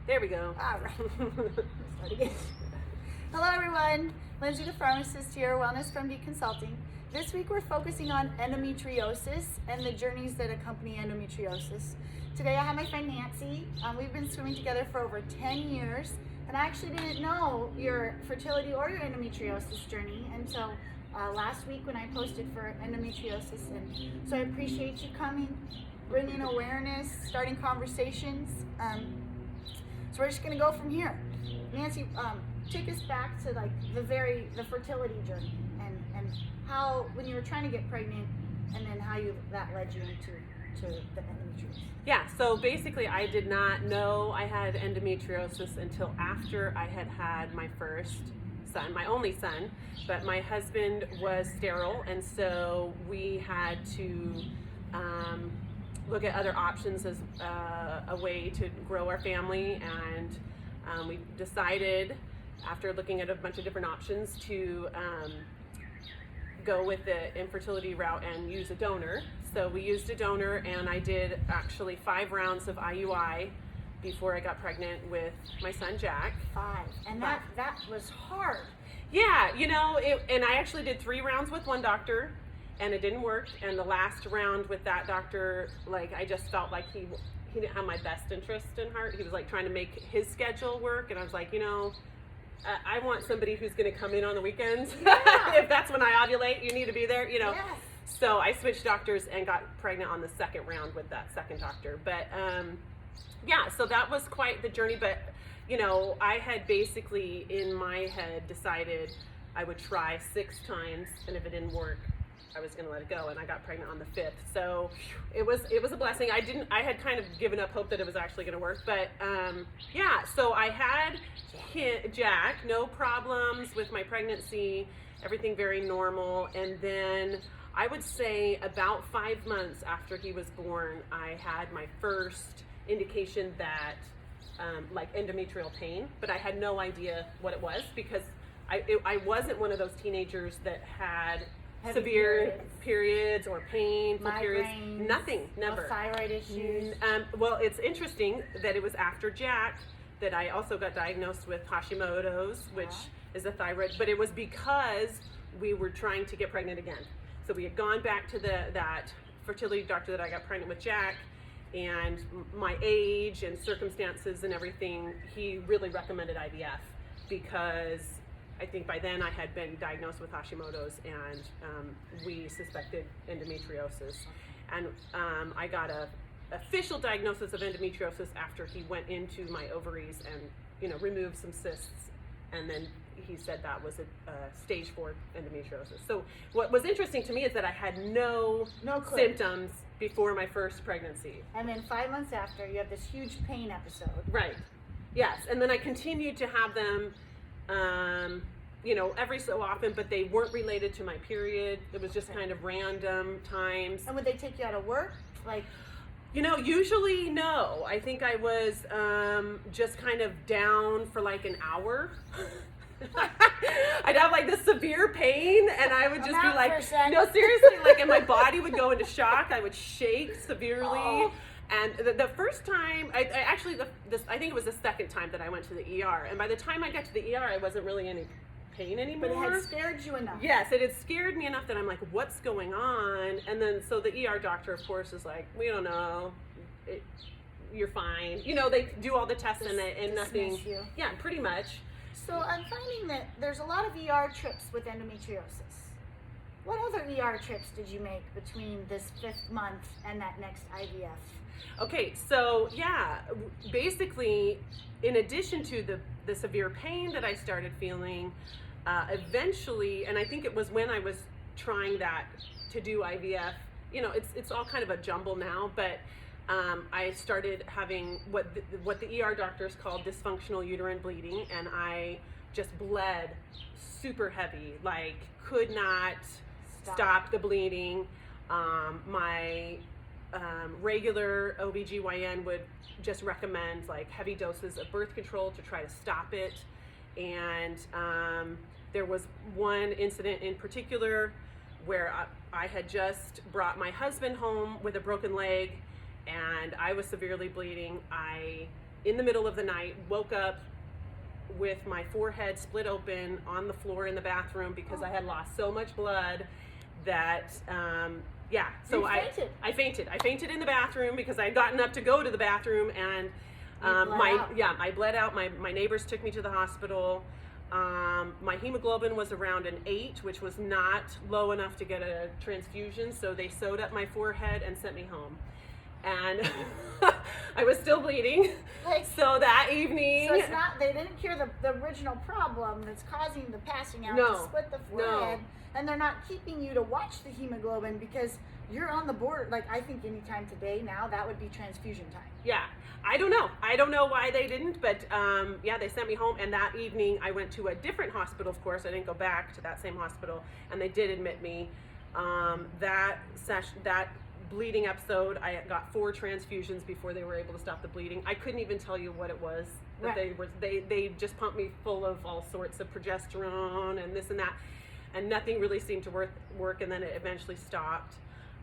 There we go. All right. Start again. Hello everyone, Lindsay the pharmacist here, Wellness PharmD Consulting. This week we're focusing on endometriosis and the journeys that accompany endometriosis. Today I have my friend Nancy. We've been swimming together for over 10 years, and I actually didn't know your fertility or your endometriosis journey until last week when I posted for endometriosis. And so I appreciate you coming, bringing awareness, starting conversations. So we're just gonna go from here. Nancy, take us back to like the fertility journey and how, when you were trying to get pregnant, and then how that led you to the endometriosis. Yeah, so basically I did not know I had endometriosis until after I had had my first son, my only son, but my husband was sterile, and so we had to look at other options as a way to grow our family, and we decided, after looking at a bunch of different options, to go with the infertility route and use a donor. So we used a donor, and I did actually 5 rounds of IUI before I got pregnant with my son Jack. 5, and that was hard. Yeah, you know, and I actually did 3 rounds with one doctor, and it didn't work. And the last round with that doctor, like, I just felt like he didn't have my best interest in heart. He was like trying to make his schedule work, and I was like, you know, I want somebody who's going to come in on the weekends. Yeah. If that's when I ovulate, you need to be there, you know. Yes. So I switched doctors and got pregnant on the second round with that second doctor. But yeah, so that was quite the journey. But, you know, I had basically in my head decided I would try 6 times, and if it didn't work, I was going to let it go, and I got pregnant on the 5th. So it was a blessing. I had kind of given up hope that it was actually going to work, but yeah, so I had Jack, no problems with my pregnancy, everything very normal. And then I would say about 5 months after he was born, I had my first indication that like endometrial pain, but I had no idea what it was, because I wasn't one of those teenagers that had severe periods or painful periods. Nothing, never. No thyroid issues. Well, it's interesting that it was after Jack that I also got diagnosed with Hashimoto's, which is a thyroid, but it was because we were trying to get pregnant again. So we had gone back to that fertility doctor that I got pregnant with Jack, and my age and circumstances and everything, he really recommended IVF, because I think by then I had been diagnosed with Hashimoto's, and we suspected endometriosis. And I got a official diagnosis of endometriosis after he went into my ovaries and, you know, removed some cysts, and then he said that was a stage 4 endometriosis. So what was interesting to me is that I had no symptoms before my first pregnancy. And then 5 months after, you have this huge pain episode. Right. Yes. And then I continued to have them, you know, every so often, but they weren't related to my period. It was just kind of random times. And would they take you out of work? Like, you know, usually no. I think I was just kind of down for like an hour. I'd have like this severe pain, and I would just be like, no, seriously, like, and my body would go into shock. I would shake severely. Oh. And the first time, I think it was the second time that I went to the ER. And by the time I got to the ER, I wasn't really in any pain anymore. But it had scared you enough. Yes, it had scared me enough that I'm like, what's going on? And then, so the ER doctor, of course, is like, we don't know. You're fine. You know, they do all the tests and nothing. You. Yeah, pretty much. So I'm finding that there's a lot of ER trips with endometriosis. What other ER trips did you make between this 5th month and that next IVF? Okay, so yeah, basically, in addition to the severe pain that I started feeling, eventually, and I think it was when I was trying that to do IVF, you know, it's all kind of a jumble now, but I started having what the ER doctors called dysfunctional uterine bleeding, and I just bled super heavy, like could not stop the bleeding. My regular OBGYN would just recommend like heavy doses of birth control to try to stop it. And there was one incident in particular where I had just brought my husband home with a broken leg, and I was severely bleeding. in the middle of the night, woke up with my forehead split open on the floor in the bathroom because I had lost so much blood that, so You fainted. I fainted. I fainted in the bathroom because I had gotten up to go to the bathroom, and I bled out. My neighbors took me to the hospital. My hemoglobin was around an 8, which was not low enough to get a transfusion, so they sewed up my forehead and sent me home. And I was still bleeding. So that evening... So it's not, they didn't cure the original problem that's causing the passing out to split the forehead. And they're not keeping you to watch the hemoglobin because you're on the board. Like, I think anytime today now, that would be transfusion time. Yeah. I don't know. I don't know why they didn't, but they sent me home. And that evening I went to a different hospital, of course. I didn't go back to that same hospital. And they did admit me. That bleeding episode, I got 4 transfusions before they were able to stop the bleeding. I couldn't even tell you what it was. They just pumped me full of all sorts of progesterone and this and that, and nothing really seemed to work, and then it eventually stopped.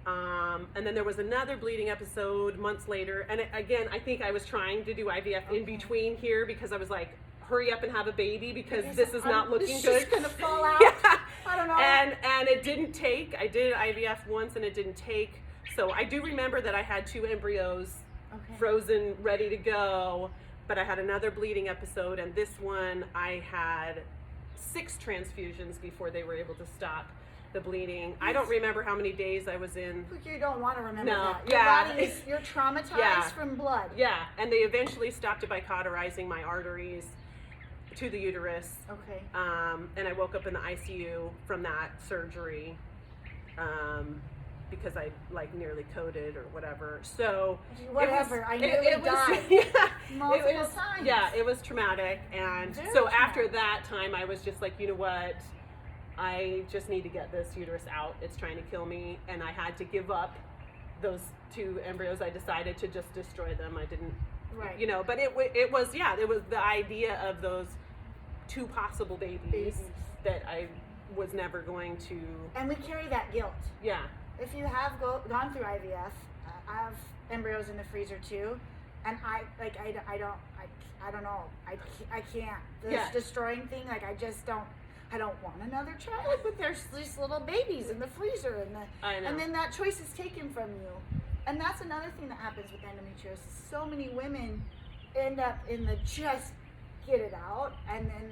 And then there was another bleeding episode months later, and again, I think I was trying to do IVF in between here because I was like, hurry up and have a baby because this is not looking good. It's just gonna fall out. I don't know. And it didn't take. I did IVF once and it didn't take. So I do remember that I had 2 embryos frozen, ready to go, but I had another bleeding episode, and this one I had 6 transfusions before they were able to stop the bleeding. I don't remember how many days I was in. You don't want to remember No, that. Your body you're traumatized from blood. Yeah, and they eventually stopped it by cauterizing my arteries to the uterus. Okay. And I woke up in the ICU from that surgery. Because I nearly coded or whatever. So I nearly died multiple times. Yeah, it was traumatic. And so after that time, I was just like, you know what? I just need to get this uterus out. It's trying to kill me. And I had to give up those 2 embryos. I decided to just destroy them. I didn't, but it was the idea of those 2 possible babies that I was never going to. And we carry that guilt. Yeah. If you have gone through IVF, I have embryos in the freezer too, and I don't know. I can't. This destroying thing, I don't want another child, but there's these little babies in the freezer, and then that choice is taken from you. And that's another thing that happens with endometriosis. So many women end up in the just get it out, and then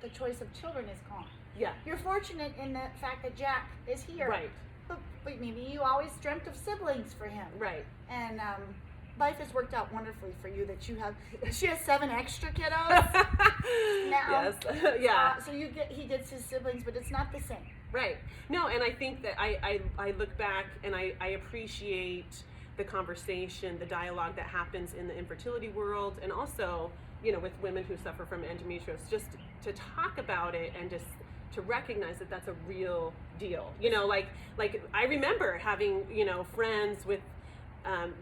the choice of children is gone. Yeah. You're fortunate in the fact that Jack is here. Right. But maybe you always dreamt of siblings for him. Right. And life has worked out wonderfully for you that you have. She has 7 extra kiddos now. Yes. So he gets his siblings, but it's not the same. Right. No, and I think that I look back and I appreciate the conversation, the dialogue that happens in the infertility world, and also, with women who suffer from endometriosis, just to talk about it and just to recognize that that's a real deal. Like I remember having, friends with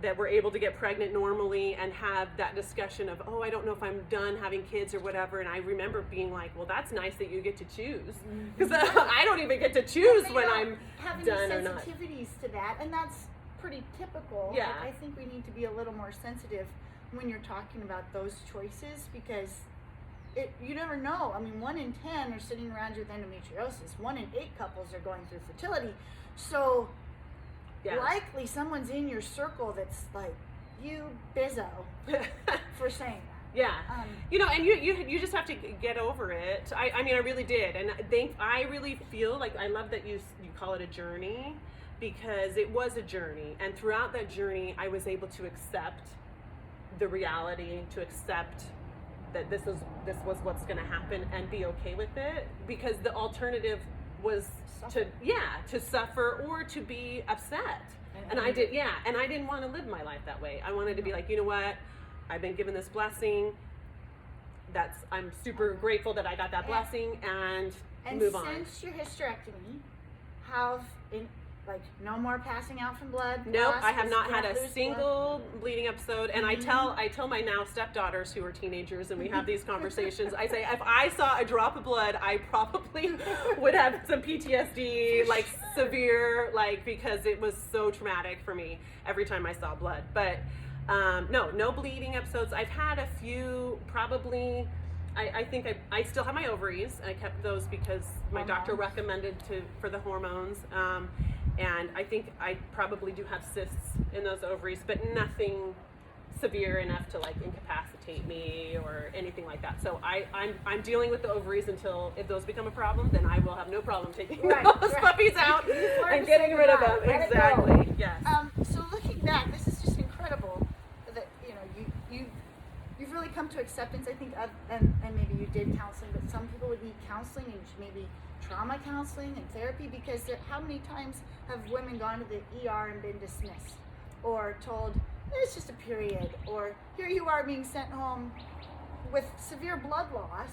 that were able to get pregnant normally and have that discussion of, I don't know if I'm done having kids or whatever. And I remember being like, well, that's nice that you get to choose, because I don't even get to choose when I'm done or not. Sensitivities to that, and that's pretty typical. Yeah. I think we need to be a little more sensitive when you're talking about those choices, because you never know. I mean, 1 in 10 are sitting around with endometriosis. 1 in 8 couples are going through fertility. So likely someone's in your circle that's like, you bizzo for saying that. Yeah. And you just have to get over it. I mean, I really did. And I really feel like, I love that you call it a journey, because it was a journey. And throughout that journey, I was able to accept the reality, to accept that this was what's going to happen, and be okay with it, because the alternative was to suffer or to be upset. And I didn't want to live my life that way. I wanted to be like, you know what, I've been given this blessing. I'm super grateful that I got that blessing, and move on. And since your hysterectomy, no more passing out from blood? Nope, I have not had a single bleeding episode. And I tell my now stepdaughters who are teenagers, and we have these conversations, I say, if I saw a drop of blood, I probably would have some PTSD, severe, because it was so traumatic for me every time I saw blood. But No bleeding episodes. I've had a few, probably. I think I still have my ovaries. I kept those because my doctor recommended for the hormones. And I think I probably do have cysts in those ovaries, but nothing severe enough to like incapacitate me or anything like that. So I'm dealing with the ovaries until if those become a problem, then I will have no problem taking those puppies out and getting rid of them. Exactly. Yes. So looking back, this is just incredible that you've really come to acceptance. I think, and maybe you did counseling, but some people would need counseling and maybe trauma counseling and therapy, because how many times have women gone to the ER and been dismissed or told it's just a period, or here you are being sent home with severe blood loss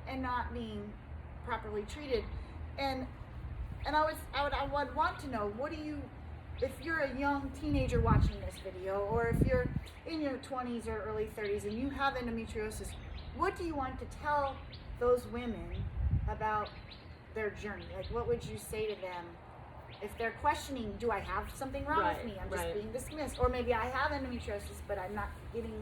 and not being properly treated. And I would want to know, what do you, if you're a young teenager watching this video, or if you're in your 20s or early 30s and you have endometriosis, what do you want to tell those women about their journey? Like, what would you say to them if they're questioning, do I have something wrong with me? I'm just being dismissed. Or maybe I have endometriosis, but I'm not getting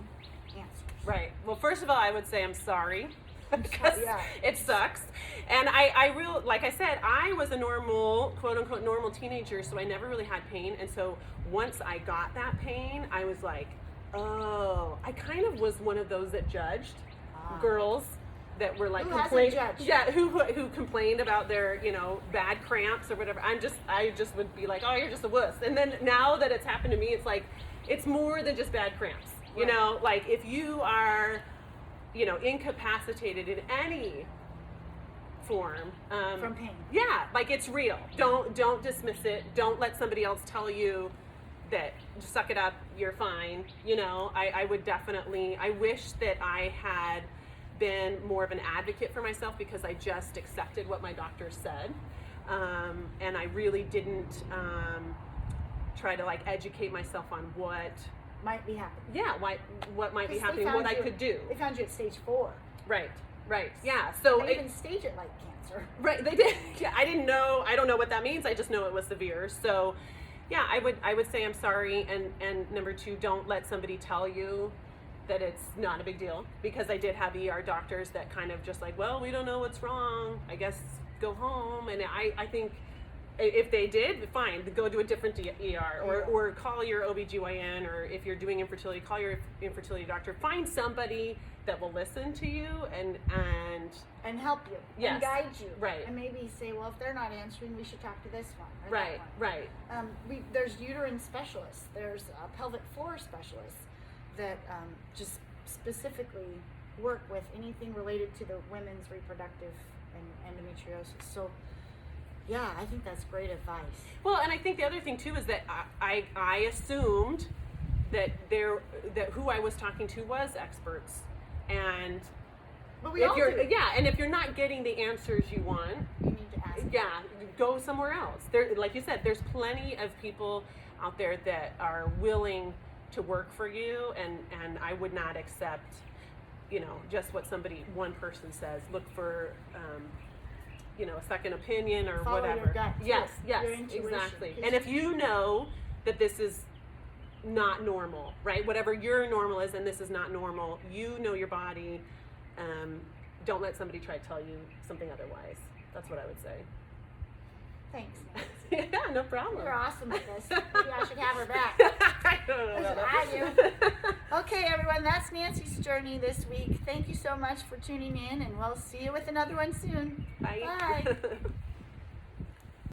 answers. Right. Well, first of all, I would say I'm sorry. Because it sucks. And I like I said, I was a normal, quote unquote, normal teenager, so I never really had pain. And so once I got that pain, I was like, oh, I kind of was one of those that judged girls that were like complaining, who complained about their, bad cramps or whatever. I just would be like, oh, you're just a wuss. And then now that it's happened to me, it's like, it's more than just bad cramps. Like if you are, incapacitated in any form, from pain. Yeah, like it's real. Don't dismiss it. Don't let somebody else tell you that just suck it up, you're fine. I would definitely, I wish that I had been more of an advocate for myself, because I just accepted what my doctor said, and I really didn't try to like educate myself on what might be happening. Yeah, what might be happening, what I could do. They found you at stage 4. Right. Yeah. So they even stage it like cancer. Right. They did. Yeah. I didn't know. I don't know what that means. I just know it was severe. So, yeah, I would say I'm sorry, and number 2, don't let somebody tell you that it's not a big deal, because I did have ER doctors that kind of just like, well, we don't know what's wrong, I guess go home. And I think if they did, fine, go to a different ER, or call your OBGYN, or if you're doing infertility, call your infertility doctor. Find somebody that will listen to you and help you, and guide you, right? And maybe say, well, if they're not answering, we should talk to this one, or right, that one. Right. There's uterine specialists. There's pelvic floor specialists that just specifically work with anything related to the women's reproductive and endometriosis. So, yeah, I think that's great advice. Well, and I think the other thing too is that I assumed that who I was talking to was experts, and but we all do. And if you're not getting the answers you want, you need to ask. Yeah, go somewhere else. There, like you said, there's plenty of people out there that are willing to work for you, and I would not accept, just what one person says. Look for, a second opinion or follow whatever. Your gut, yes, your intuition. Exactly. And if you know that this is not normal, right? Whatever your normal is, and this is not normal, you know your body. Don't let somebody try to tell you something otherwise. That's what I would say. Thanks. Yeah, no problem. You're awesome at this. Maybe I should have her back. I don't know about I do. Okay, everyone, that's Nancy's journey this week. Thank you so much for tuning in, and we'll see you with another one soon. Bye. Bye.